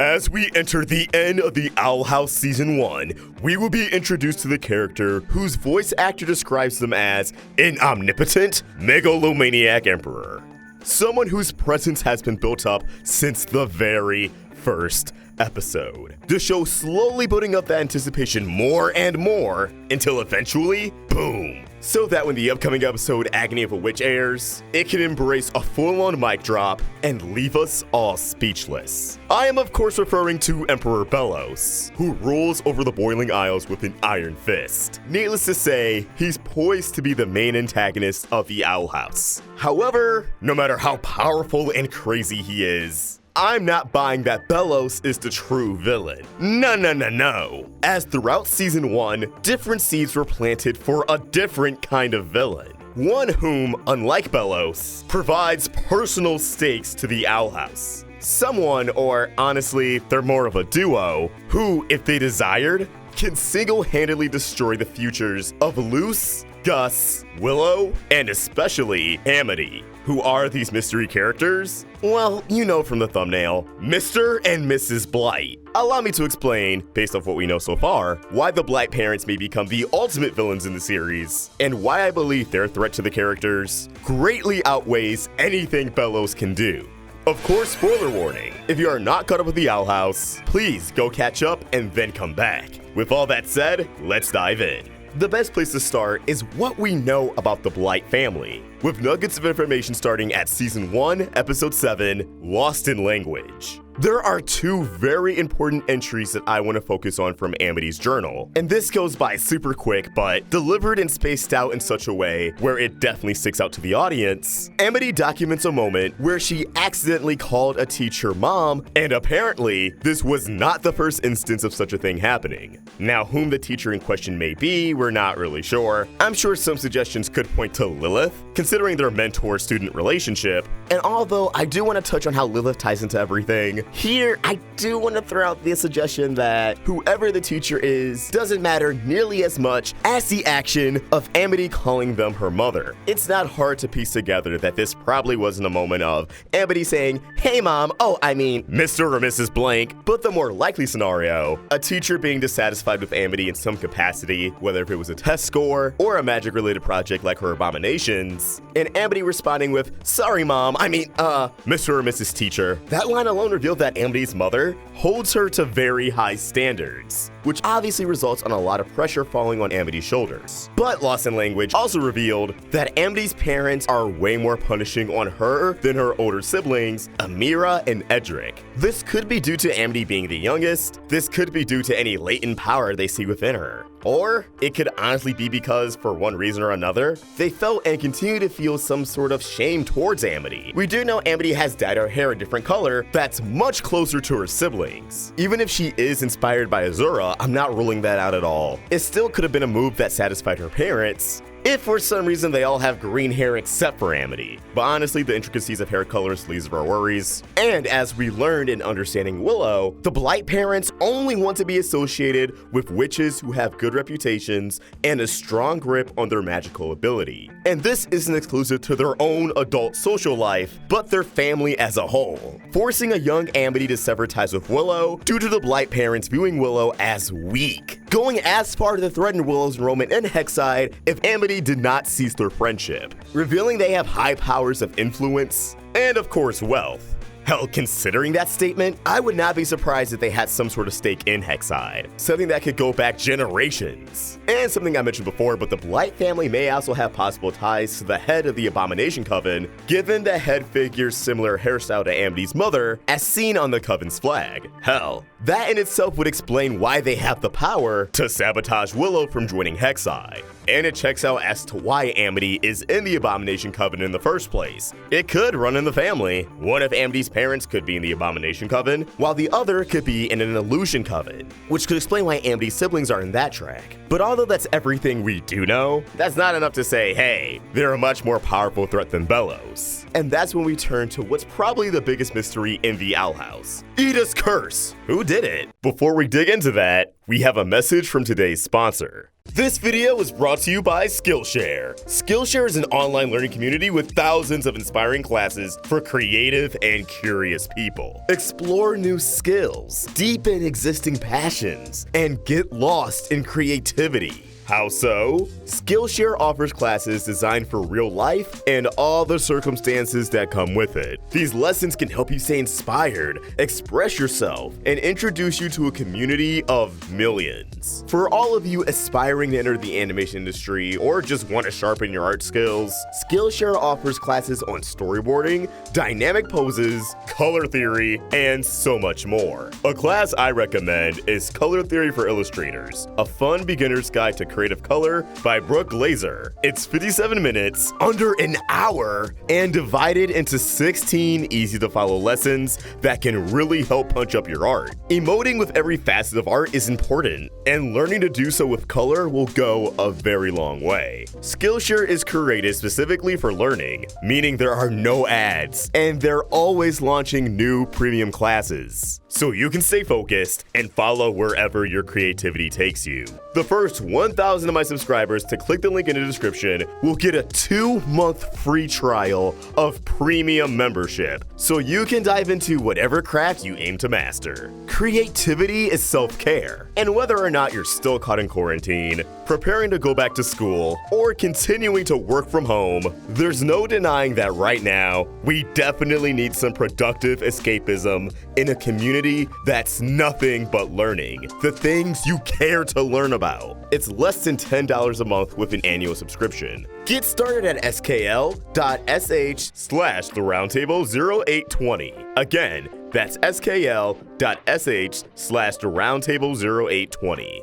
As we enter the end of the Owl House Season 1, we will be introduced to the character whose voice actor describes them as an omnipotent, megalomaniac emperor. Someone whose presence has been built up since the very first episode. The show slowly building up that anticipation more and more until eventually, boom. So that when the upcoming episode Agony of a Witch airs, it can embrace a full-on mic drop and leave us all speechless. I am of course referring to Emperor Belos, who rules over the Boiling Isles with an iron fist. Needless to say, he's poised to be the main antagonist of the Owl House. However, no matter how powerful and crazy he is, I'm not buying that Bellows is the true villain. No. As throughout Season 1, different seeds were planted for a different kind of villain. One whom, unlike Bellows, provides personal stakes to the Owl House. Someone, or honestly, they're more of a duo, who, if they desired, can single-handedly destroy the futures of Luce, Gus, Willow, and especially Amity. Who are these mystery characters? Well, you know from the thumbnail, Mr. and Mrs. Blight. Allow me to explain, based off what we know so far, why the Blight parents may become the ultimate villains in the series, and why I believe their threat to the characters greatly outweighs anything Bellows can do. Of course, spoiler warning, if you are not caught up with the Owl House, please go catch up and then come back. With all that said, let's dive in. The best place to start is what we know about the Blight family, with nuggets of information starting at Season 1, Episode 7, Lost in Language. There are two very important entries that I want to focus on from Amity's journal, and this goes by super quick, but delivered and spaced out in such a way where it definitely sticks out to the audience. Amity documents a moment where she accidentally called a teacher mom, and apparently, this was not the first instance of such a thing happening. Now, whom the teacher in question may be, we're not really sure. I'm sure some suggestions could point to Lilith, considering their mentor-student relationship, and although I do want to touch on how Lilith ties into everything, here, I do want to throw out the suggestion that whoever the teacher is doesn't matter nearly as much as the action of Amity calling them her mother. It's not hard to piece together that this probably wasn't a moment of Amity saying, "Hey mom, Mr. or Mrs. Blank," but the more likely scenario, a teacher being dissatisfied with Amity in some capacity, whether if it was a test score or a magic-related project like her abominations, and Amity responding with, "Sorry mom, Mr. or Mrs. Teacher." That line alone revealed that Amity's mother holds her to very high standards, which obviously results on a lot of pressure falling on Amity's shoulders. But Lost in Language also revealed that Amity's parents are way more punishing on her than her older siblings, Amira and Edric. This could be due to Amity being the youngest, this could be due to any latent power they see within her. Or it could honestly be because, for one reason or another, they felt and continue to feel some sort of shame towards Amity. We do know Amity has dyed her hair a different color that's much closer to her siblings. Even if she is inspired by Azura, I'm not ruling that out at all. It still could have been a move that satisfied her parents, if for some reason they all have green hair except for Amity. But honestly, the intricacies of hair colors leaves our worries. And as we learned in Understanding Willow, the Blight parents only want to be associated with witches who have good reputations and a strong grip on their magical ability. And this isn't exclusive to their own adult social life, but their family as a whole, forcing a young Amity to sever ties with Willow due to the Blight parents viewing Willow as weak, going as far to threaten Willow's enrollment in Hexside if Amity did not cease their friendship, revealing they have high powers of influence and, of course, wealth. Hell, considering that statement, I would not be surprised if they had some sort of stake in Hexside, something that could go back generations. And something I mentioned before, but the Blight family may also have possible ties to the head of the Abomination Coven, given the head figure's similar hairstyle to Amity's mother, as seen on the Coven's flag. Hell, that in itself would explain why they have the power to sabotage Willow from joining Hexside. And it checks out as to why Amity is in the Abomination Coven in the first place. It could run in the family. One of Amity's parents could be in the Abomination Coven, while the other could be in an Illusion Coven, which could explain why Amity's siblings are in that track. But although that's everything we do know, that's not enough to say, hey, they're a much more powerful threat than Bellows. And that's when we turn to what's probably the biggest mystery in the Owl House: Edith's curse. Who did it? Before we dig into that, we have a message from today's sponsor. This video is brought to you by Skillshare. Skillshare is an online learning community with thousands of inspiring classes for creative and curious people. Explore new skills, deepen existing passions, and get lost in creativity. How so? Skillshare offers classes designed for real life and all the circumstances that come with it. These lessons can help you stay inspired, express yourself, and introduce you to a community of millions. For all of you aspiring to enter the animation industry or just want to sharpen your art skills, Skillshare offers classes on storyboarding, dynamic poses, color theory, and so much more. A class I recommend is Color Theory for Illustrators, a fun beginner's guide to creative color by Brooke Glazer. It's 57 minutes, under an hour, and divided into 16 easy-to-follow lessons that can really help punch up your art. Emoting with every facet of art is important, and learning to do so with color will go a very long way. Skillshare is created specifically for learning, meaning there are no ads, and they're always launching new premium classes, so you can stay focused and follow wherever your creativity takes you. The first 1,000 of my subscribers to click the link in the description will get a 2-month free trial of premium membership, so you can dive into whatever craft you aim to master. Creativity is self-care, and whether or not you're still caught in quarantine, preparing to go back to school, or continuing to work from home, there's no denying that right now, we definitely need some productive escapism in a community that's nothing but learning, the things you care to learn about. It's less than $10 a month with an annual subscription. Get started at skl.sh/theroundtable0820. Again, that's skl.sh/theroundtable0820.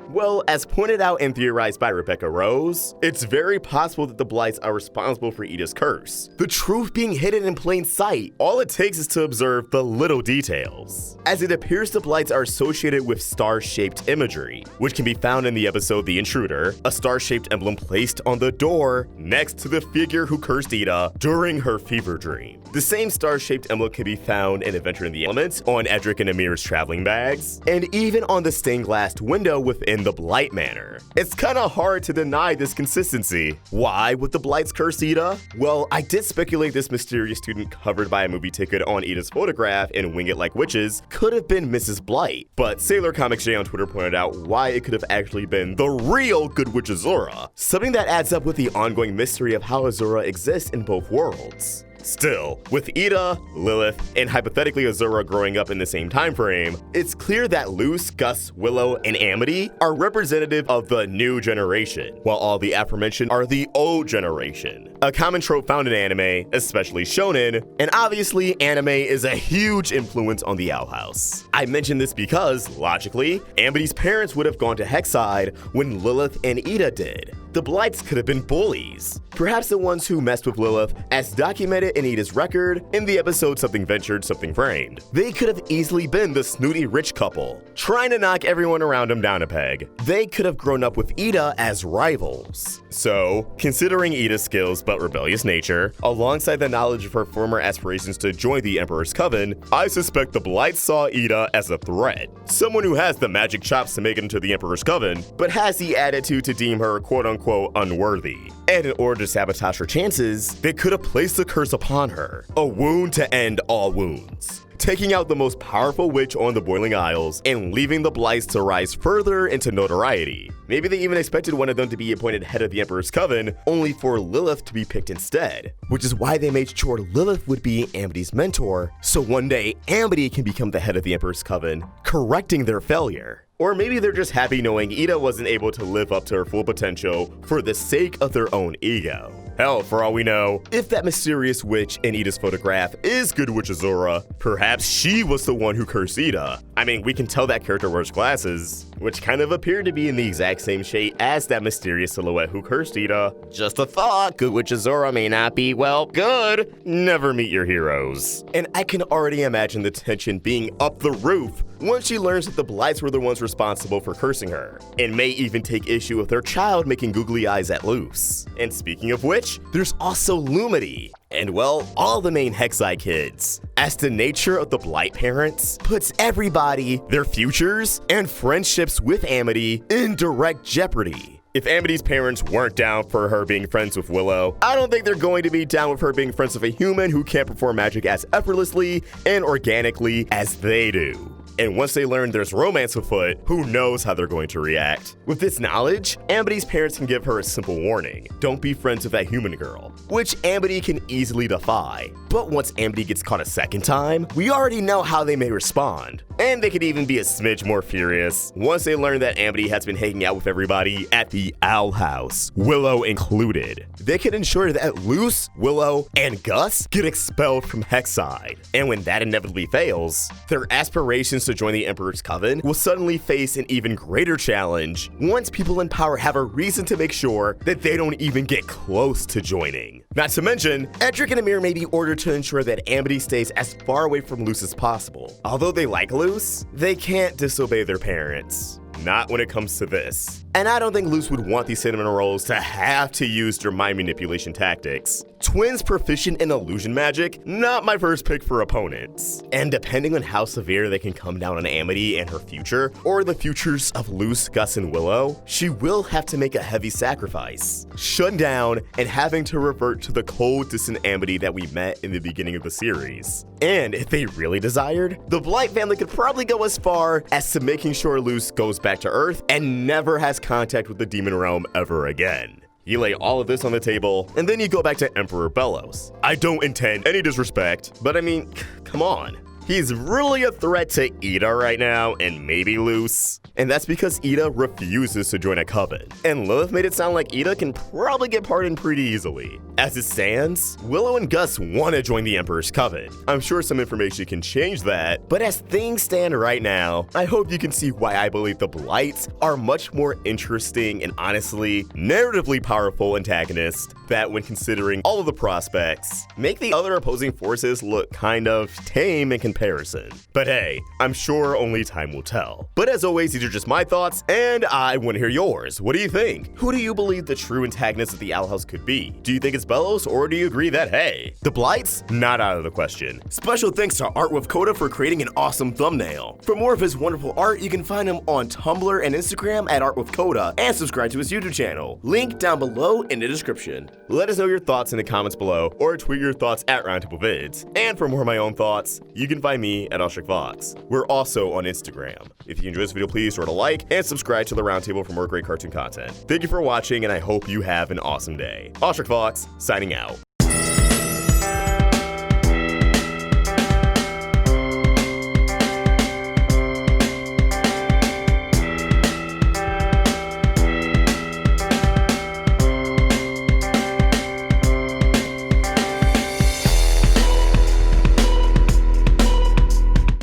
Well, as pointed out and theorized by Rebecca Rose, it's very possible that the Blights are responsible for Edith's curse, the truth being hidden in plain sight. All it takes is to observe the little details, as it appears the Blights are associated with star-shaped imagery, which can be found in the episode The Intruder, a star-shaped emblem placed on the door next to the figure who cursed Edith during her fever dream. The same star-shaped emblem can be found in Adventure in the Elements, on Edric and Amir's traveling bags, and even on the stained glass window within the Blight Manor. It's kinda hard to deny this consistency. Why would the Blights curse Edith? Well, I did speculate this mysterious student covered by a movie ticket on Edith's photograph in Wing It Like Witches could have been Mrs. Blight, but Sailor Comics J on Twitter pointed out why it could have actually been the real Good Witch Azura, something that adds up with the ongoing mystery of how Azura exists in both worlds. Still, with Edith, Lilith, and hypothetically Azura growing up in the same time frame, it's clear that Luce, Gus, Willow, and Amity are representative of the new generation, while all the aforementioned are the old generation. A common trope found in anime, especially shonen, and obviously anime is a huge influence on the Owl House. I mention this because, logically, Amity's parents would have gone to Hexside when Lilith and Edith did. The Blights could have been bullies, perhaps the ones who messed with Lilith, as documented in Edith's record in the episode Something Ventured, Something Framed. They could have easily been the snooty rich couple, trying to knock everyone around them down a peg. They could have grown up with Edith as rivals. So, considering Edith's skills but rebellious nature, alongside the knowledge of her former aspirations to join the Emperor's Coven, I suspect the Blights saw Edith as a threat. Someone who has the magic chops to make it into the Emperor's Coven, but has the attitude to deem her quote-unquote unworthy. And in order to sabotage her chances, they could have placed the curse upon her, a wound to end all wounds, taking out the most powerful witch on the Boiling Isles and leaving the Blights to rise further into notoriety. Maybe they even expected one of them to be appointed head of the Emperor's Coven, only for Lilith to be picked instead, which is why they made sure Lilith would be Amity's mentor, so one day Amity can become the head of the Emperor's Coven, correcting their failure. Or maybe they're just happy knowing Edith wasn't able to live up to her full potential for the sake of their own ego. Hell, for all we know, if that mysterious witch in Edith's photograph is Good Witch Azura, perhaps she was the one who cursed Edith. I mean, we can tell that character wears glasses, which kind of appear to be in the exact same shade as that mysterious silhouette who cursed Edith. Just a thought, Good Witch Azura may not be, well, good. Never meet your heroes. And I can already imagine the tension being up the roof once she learns that the Blights were the ones responsible for cursing her, and may even take issue with their child making googly eyes at Luce. And speaking of which, which, there's also Lumity, and well, all the main Hexai kids, as the nature of the Blight parents puts everybody, their futures, and friendships with Amity in direct jeopardy. If Amity's parents weren't down for her being friends with Willow, I don't think they're going to be down with her being friends with a human who can't perform magic as effortlessly and organically as they do. And once they learn there's romance afoot, who knows how they're going to react. With this knowledge, Amity's parents can give her a simple warning: don't be friends with that human girl, which Amity can easily defy. But once Amity gets caught a second time, we already know how they may respond. And they could even be a smidge more furious once they learn that Amity has been hanging out with everybody at the Owl House, Willow included. They can ensure that Luce, Willow, and Gus get expelled from Hexside. And when that inevitably fails, their aspirations to join the Emperor's Coven will suddenly face an even greater challenge once people in power have a reason to make sure that they don't even get close to joining. Not to mention, Edric and Amir may be ordered to ensure that Amity stays as far away from Luce as possible. Although they like Luce, they can't disobey their parents. Not when it comes to this. And I don't think Luce would want these cinnamon rolls to have to use their mind manipulation tactics. Twins proficient in illusion magic, not my first pick for opponents. And depending on how severe they can come down on Amity and her future, or the futures of Luce, Gus, and Willow, she will have to make a heavy sacrifice, shut down and having to revert to the cold, distant Amity that we met in the beginning of the series. And if they really desired, the Blight family could probably go as far as to making sure Luce goes back to Earth and never has contact with the demon realm ever again. You lay all of this on the table, and then you go back to Emperor Belos. I don't intend any disrespect, but I mean, come on. He's really a threat to Ida right now, and maybe Luce. And that's because Ida refuses to join a coven. And Lilith made it sound like Ida can probably get pardoned pretty easily. As it stands, Willow and Gus want to join the Emperor's Coven. I'm sure some information can change that, but as things stand right now, I hope you can see why I believe the Blights are much more interesting and honestly, narratively powerful antagonists that, when considering all of the prospects, make the other opposing forces look kind of tame in comparison. But hey, I'm sure only time will tell. But as always, these are just my thoughts, and I want to hear yours. What do you think? Who do you believe the true antagonist of the Owl House could be? Do you think it's Bellows, or do you agree that, hey, the Blights? Not out of the question. Special thanks to ARTWITHKODA for creating an awesome thumbnail. For more of his wonderful art, you can find him on Tumblr and Instagram at ARTWITHKODA, and subscribe to his YouTube channel. Link down below in the description. Let us know your thoughts in the comments below, or tweet your thoughts at RoundtableVids. And for more of my own thoughts, you can find me at Fox. We're also on Instagram. If you enjoyed this video, please sort of like and subscribe to the Roundtable for more great cartoon content. Thank you for watching, and I hope you have an awesome day. Fox, signing out.